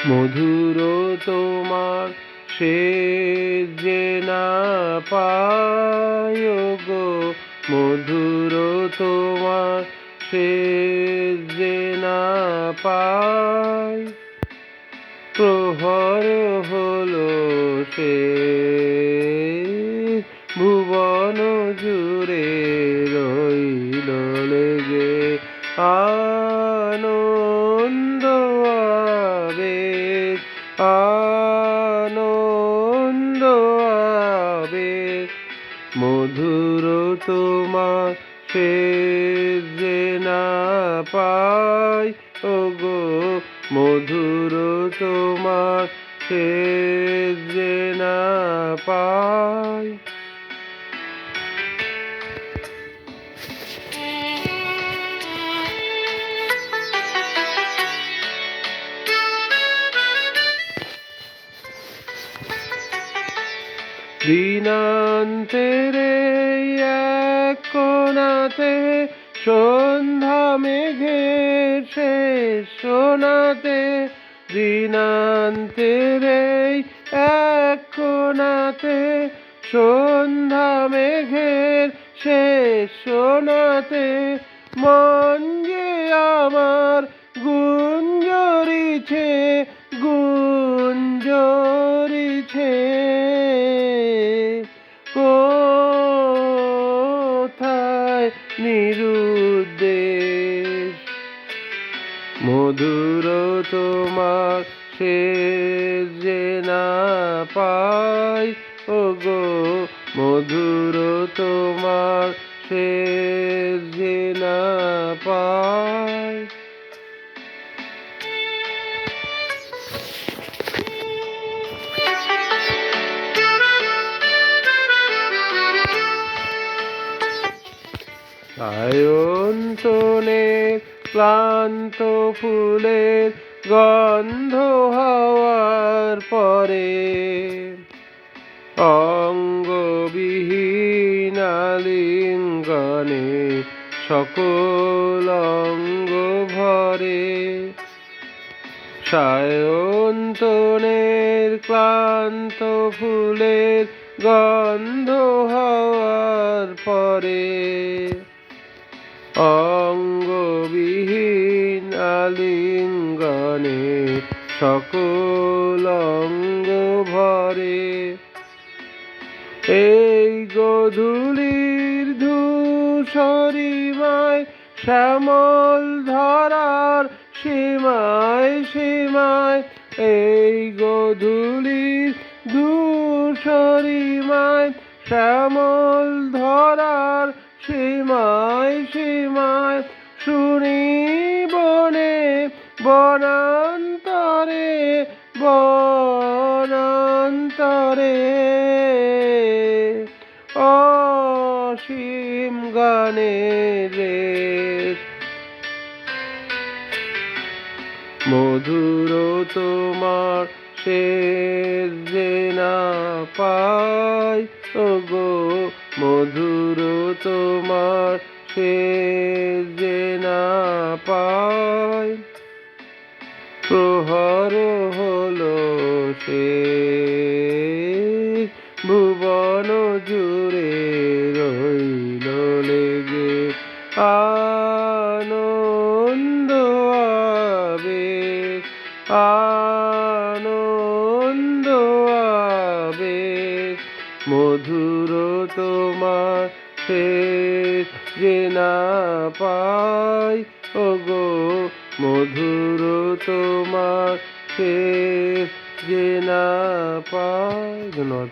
মধুর তোমার শেষ যে না পাই গো, মধুর তোমার শেষ যে না পাই। প্রহর হলো সে ভুবন জুড়ে রইল লেগে আনন্দ আবেগ, আনন্দ আবেগ। মধুর তোমার শেষ যে না পাই ওগো, মধুর তোমার শেষ যে না পাই। দিনান্তের এক কোণাতে সন্ধ্যা মেঘের শেষ সোনাতে, দিনান্তের এক কোণাতে সন্ধ্যা মেঘের শেষ সোনাতে মন যে আমার গুঞ্জরিছে, গুঞ্জরিছে। কোথায় নিরুদ্দেশ, মধুর তোমার শেষ যে না পাই ওগো, মধুর তোমার শেষ যে না পাই। সায়ন্তনের ক্লান্ত ফুলের গন্ধ হওয়ার পরে অঙ্গবিহীন আলিঙ্গনে সকল অঙ্গ ভরে। সায়ন্তনের ক্লান্ত ফুলের গন্ধ হওয়ার পরে অঙ্গবিহীন আলিঙ্গনে সকল অঙ্গ ভরে। এই গোধূলির ধূসরিমায় শ্যামল ধরার সীমায় সীমায়, এই গোধূলির ধূসরিমায় শ্যামল ধরার সীমায় সীমায়, শুনি বনে বনান্তরে বনান্তরে অসীম গানের রেশ। মধুর তোমার শেষ যে না পাই ওগো, মধুর তোমার শেষ যে না পাই। প্রহর হলো সে ভুবন জুড়ে রইল লেগে আনন্দ আবেগ, আনন্দ আবেগ। মধুর তোমার শেষ যে না পাই ওগো, মধুর তোমার শেষ যে না পাই। ধন্যবাদ।